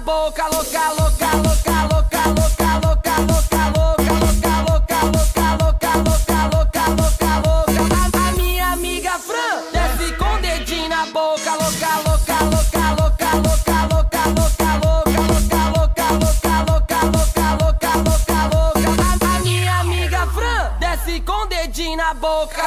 boca, louca, louca, louca, louca, louca, louca, louca, louca, louca, louca, louca, louca, louca, louca, louca. A minha amiga Fran desce com o dedinho na boca, louca, louca, louca, louca, louca, louca, louca, louca, louca, louca, louca, louca, louca, louca, louca. A minha amiga Fran desce com o dedinho na boca.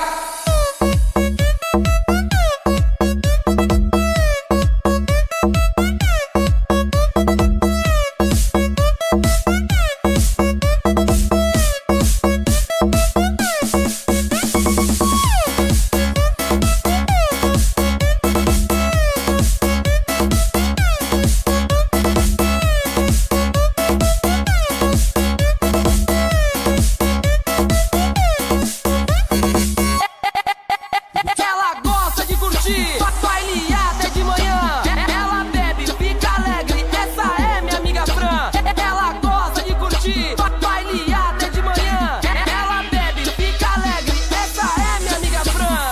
Baile até de manhã, ela bebe, fica alegre, essa é minha amiga Fran. Ela gosta de curtir, baile até de manhã, ela bebe, fica alegre, essa é minha amiga Fran.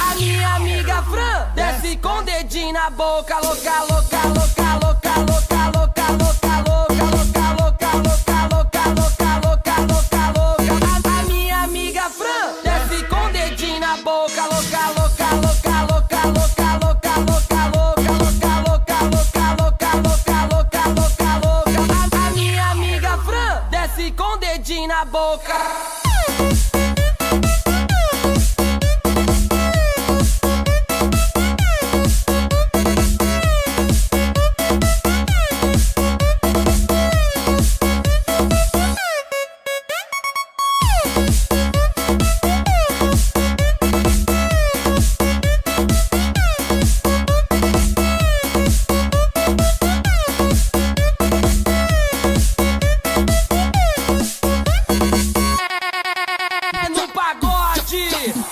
A minha amiga Fran desce com o dedinho na boca, louca, louca, louca, louca, louca, louca, louca, louca, louca, louca, louca, louca, louca, louca, louca. A minha amiga Fran desce com o dedinho na boca, louca, louca, louca, louca, louca. Com o dedinho na boca.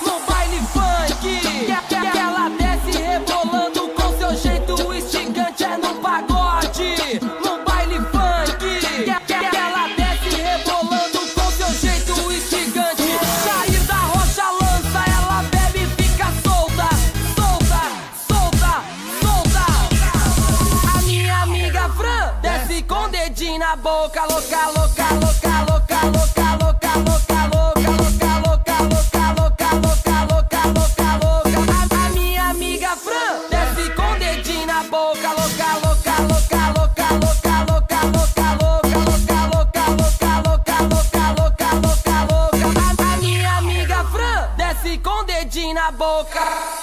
No baile funk, que ela desce rebolando com seu jeito instigante. É no pagode, no baile funk, que ela desce rebolando com seu jeito instigante. Sair da rocha lança, ela bebe e fica solta, solta, solta, solta. A minha amiga Fran desce com o dedinho na boca, louca, louca, louca, louca, louca, louca, louca. Boca, louca, louca, louca, louca, louca, louca, louca, louca, louca, louca, louca, louca, louca, louca, louca. A minha amiga Fran desce com o dedinho na boca.